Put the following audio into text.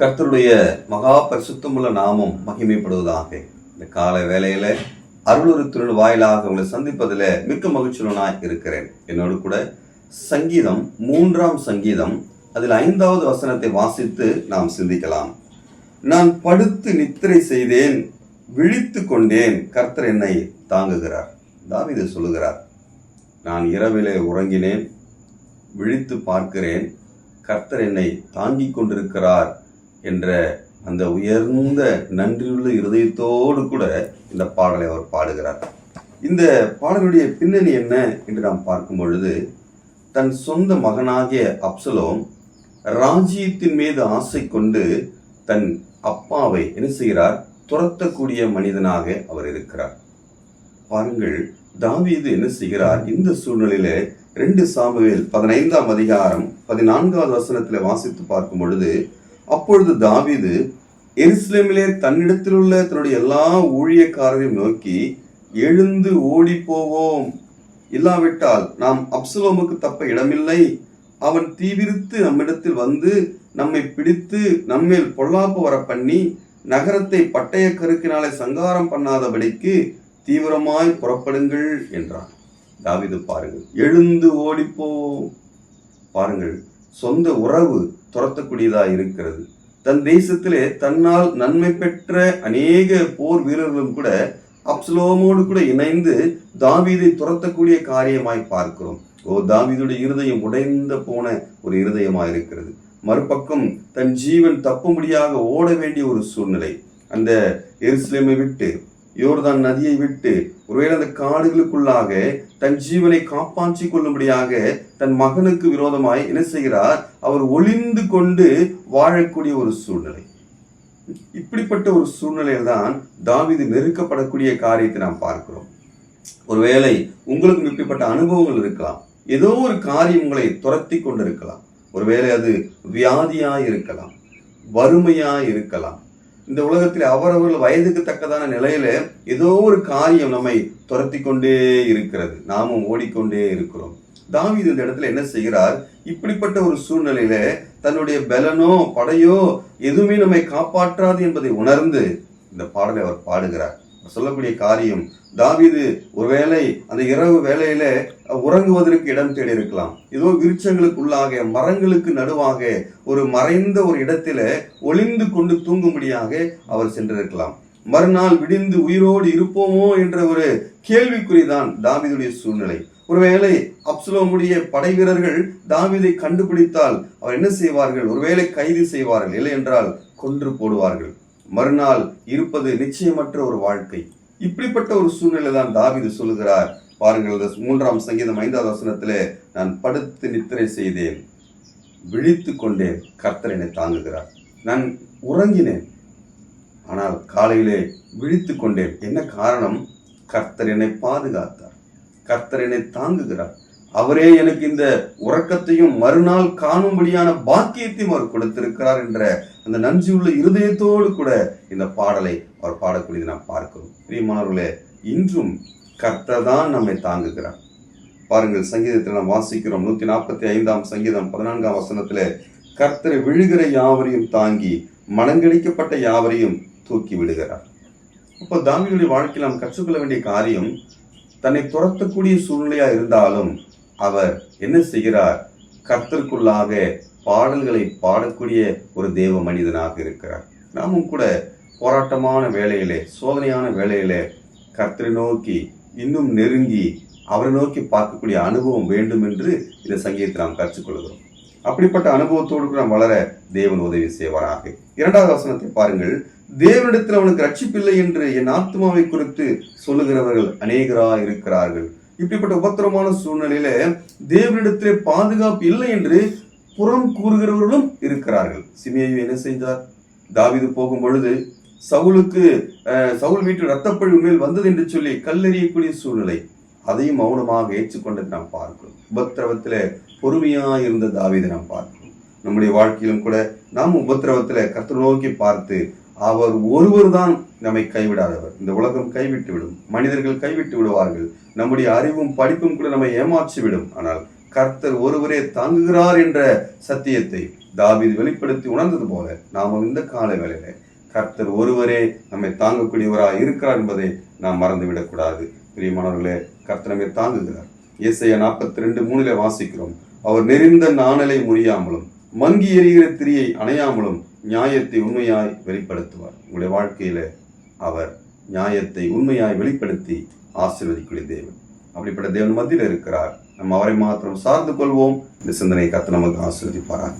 கர்த்தருடைய மகா பரிசுத்தமுள்ள நாமம் மகிமைப்படுவதாக. இந்த கால வேளையில அருளுருத்தின் வாயிலாக உங்களை சந்திப்பதில் மிக்க மகிழ்ச்சியுடனாய் இருக்கிறேன். என்னோடு கூட சங்கீதம் 3ஆம் சங்கீதம் அதில் 5வது வசனத்தை வாசித்து நாம் சிந்திக்கலாம். நான் படுத்து நித்திரை செய்தேன், விழித்து கொண்டேன், கர்த்தர் என்னை தாங்குகிறார். தாவீது சொல்லுகிறார், நான் இரவிலே உறங்கினேன், விழித்து பார்க்கிறேன், கர்த்தர் என்னை தாங்கிக் கொண்டிருக்கிறார் என்ற அந்த உயர்ந்த நன்றியுள்ள இருதயத்தோடு கூட இந்த பாடலை அவர் பாடுகிறார். இந்த பாடலுடைய பின்னணி என்ன என்று நாம் பார்க்கும் பொழுது, தன் சொந்த மகனாகிய அப்சலோம் ராஜ்யத்தின் மீது ஆசை கொண்டு தன் அப்பாவை என்ன செய்கிறார்? துரத்தக்கூடிய மனிதனாக அவர் இருக்கிறார். பாருங்கள், தாவீது என்ன செய்கிறார்? இந்த சூழ்நிலையில 2 சாமுவேல் 15ஆம் அதிகாரம் 14வது வசனத்தில் வாசித்து பார்க்கும் பொழுது, அப்பொழுது தாவீது எருசலேமிலே தன்னிடத்தில் உள்ள தன்னுடைய எல்லா ஊழியக்காரரையும் நோக்கி, எழுந்து ஓடி போவோம், இல்லாவிட்டால் நாம் அப்சலோமுக்கு தப்ப இடமில்லை, அவன் தீவிரித்து நம்மிடத்தில் வந்து நம்மை பிடித்து நம்மேல் பொல்லாப்பு வர பண்ணி நகரத்தை பட்டய கருக்கினாலே சங்காரம் பண்ணாதபடிக்கு தீவிரமாய் புறப்படுங்கள் என்றான். தாவீது பாருங்கள், எழுந்து ஓடிப்போம். பாருங்கள், சொந்த உறவு துரத்தக்கூடியதா இருக்கிறது. தன் தேசத்திலே தன்னால் நன்மை பெற்ற அநேக போர் வீரர்களும் கூட அப்சலோமோடு கூட இணைந்து தாவீதை துரத்தக்கூடிய காரியமாய் பார்க்கிறோம். தாவீதுடைய இருதயம் உடைந்த போன ஒரு இருதயமாய் இருக்கிறது. மறுபக்கம் தன் ஜீவன் தப்பும்படியாக ஓட வேண்டிய ஒரு சூழ்நிலை. அந்த எருசலேமை விட்டு, யோர்தான் நதியை விட்டு, ஒருவேளை அந்த காடுகளுக்குள்ளாக தன் ஜீவனை காப்பாற்றி கொள்ளும்படியாக தன் மகனுக்கு விரோதமாய் என்ன செய்கிறார்? அவர் ஒளிந்து கொண்டு வாழக்கூடிய ஒரு சூழ்நிலை. இப்படிப்பட்ட ஒரு சூழ்நிலையில் தான் தாவீது நெருக்கப்படக்கூடிய காரியத்தை நாம் பார்க்கிறோம். ஒருவேளை உங்களுக்கும் இப்படிப்பட்ட அனுபவங்கள் இருக்கலாம். ஏதோ ஒரு காரியம் உங்களை துரத்தி கொண்டிருக்கலாம். ஒருவேளை அது வியாதியாய் இருக்கலாம், வறுமையாய் இருக்கலாம். இந்த உலகத்தில் அவரவர்கள் வயதுக்கு தக்கதான நிலையில ஏதோ ஒரு காரியம் நம்மை துரத்தி கொண்டே இருக்கிறது. நாமும் ஓடிக்கொண்டே இருக்கிறோம். தாவீது இந்த இடத்துல என்ன செய்கிறார்? இப்படிப்பட்ட ஒரு சூழ்நிலையில தன்னுடைய பலனோ படையோ எதுவுமே நம்மை காப்பாற்றாது என்பதை உணர்ந்து இந்த பாடலை அவர் பாடுகிறார். சொல்லக்கூடிய காரியம், தாவீது ஒருவேளை அந்த இரவு வேளையில உறங்குவதற்கு இடம் தேடி இருக்கலாம். ஏதோ விருட்சங்களுக்குள்ளாக மரங்களுக்கு நடுவாக ஒரு மறைந்த ஒரு இடத்தில ஒளிந்து கொண்டு தூங்கும்படியாக அவர் சென்றிருக்கலாம். மறுநாள் விடிந்து உயிரோடு இருப்போமோ என்ற ஒரு கேள்விக்குறிதான் தாவீதுடைய சூழ்நிலை. ஒருவேளை அப்சலோமுடைய படை வீரர்கள் தாவீதை கண்டுபிடித்தால் அவர் என்ன செய்வார்கள்? ஒருவேளை கைது செய்வார்கள், இல்லை என்றால் கொன்று போடுவார்கள். மறுநாள் இருப்பது நிச்சயமற்ற ஒரு வாழ்க்கை. இப்படிப்பட்ட ஒரு சூழ்நிலை தான் தாவீது சொல்லுகிறார். பாருங்கள், 3ஆம் சங்கீதம் 5வது வசனத்திலே, நான் படுத்து நித்திரை செய்தேன், விழித்து கொண்டேன், கர்த்தர் என்னை தாங்குகிறார். நான் உறங்கினேன், ஆனால் காலையிலே விழித்து கொண்டேன். என்ன காரணம்? கர்த்தர் என்னை பாதுகாத்தார், கர்த்தர் என்னை தாங்குகிறார். அவரே எனக்கு இந்த உறக்கத்தையும் மறுநாள் காணும்படியான பாக்கியத்தையும் அவர் கொடுத்திருக்கிறார் என்ற அந்த நன்றியுள்ள இருதயத்தோடு கூட இந்த பாடலை அவர் பாடக்கூடியதை நாம் பார்க்கிறோம். பிரியமானவர்களே, இன்றும் கர்த்தர் தான் நம்மை தாங்குகிறார். பாருங்கள், சங்கீதத்தில் நாம் வாசிக்கிறோம். 145ஆம் சங்கீதம் 14ஆம் வசனத்திலே, கர்த்தரை விழுகிற யாவரையும் தாங்கி மனங்கடிக்கப்பட்ட யாவரையும் தூக்கி விடுகிறார். அப்போ தாவீதுடைய வாழ்க்கையில் நாம் கற்றுக்கொள்ள வேண்டிய காரியம், தன்னை துரத்தக்கூடிய சூழ்நிலையா இருந்தாலும் அவர் என்ன செய்கிறார்? கர்த்தருக்குள்ளாக பாடல்களை பாடக்கூடிய ஒரு தேவ மனிதனாக இருக்கிறார். நாமும் கூட போராட்டமான வேளையிலே, சோதனையான வேளையிலே கர்த்தரை நோக்கி இன்னும் நெருங்கி அவரை நோக்கி பார்க்கக்கூடிய அனுபவம் வேண்டும் என்று இந்த சங்கீதத்தை நாம் கற்றுக்கொள்கிறோம். அப்படிப்பட்ட அனுபவத்தோடு நாம் வளர தேவன் உதவி செய்வாராக. 2வது வசனத்தை பாருங்கள், தேவனிடத்தில் அவனுக்கு ரட்சிப்பில்லை என்று என் ஆத்மாவை குறித்து சொல்லுகிறவர்கள் அநேகராய் இருக்கிறார்கள். இப்படிப்பட்ட உபத்திரமான சூழ்நிலையில தேவனிடத்திலே பாதுகாப்பு இல்லை என்று புறம் கூறுகிறவர்களும் இருக்கிறார்கள். சிமியேயு என்ன செய்தார்? தாவீது போகும் பொழுது சவுல் வீட்டு ரத்தப்பழு மேல் வந்தது என்று சொல்லி கல்லெறியக்கூடிய சூழ்நிலை, அதையும் மௌனமாக ஏற்றுக்கொண்டதை நாம் பார்க்கிறோம். உபத்திரவத்திலே பொறுமையா இருந்த தாவீதை நாம் பார்க்கிறோம். நம்முடைய வாழ்க்கையிலும் கூட நாம் உபத்திரவத்திலே கர்த்தரை நோக்கி பார்த்து, அவர் ஒருவர் தான் நம்மை கைவிடாதவர். இந்த உலகம் கைவிட்டு விடும், மனிதர்கள் கைவிட்டு விடுவார்கள், நம்முடைய அறிவும் படிப்பும் கூட நம்மை ஏமாற்றி விடும். ஆனால் கர்த்தர் ஒருவரே தாங்குகிறார் என்ற சத்தியத்தை தாவீது வெளிப்படுத்தி உணர்ந்தது போல நாமும் இந்த கால வேளையில கர்த்தர் ஒருவரே நம்மை தாங்கக்கூடியவராய் இருக்கிறார் என்பதை நாம் மறந்துவிடக்கூடாது. பிரியமானவர்களே, கர்த்தர் நம்மை தாங்குகிறார். ஏசாயா 42:3 வாசிக்கிறோம், அவர் நெறிந்த நாணலை முறியாமலும் மங்கி எறிகிற திரியை அணையாமலும் நியாயத்தை உண்மையாய் வெளிப்படுத்துவார். உங்களுடைய வாழ்க்கையில அவர் நியாயத்தை உண்மையாய் வெளிப்படுத்தி ஆசீர்வதிக்கூடிய தேவன். அப்படிப்பட்ட தேவன் மத்தியில் இருக்கிறார். நம்ம அவரை மாத்திரம் சார்ந்து கொள்வோம். இந்த சிந்தனை கர்த்தர் நமக்கு ஆசீர்வதிப்பாராக.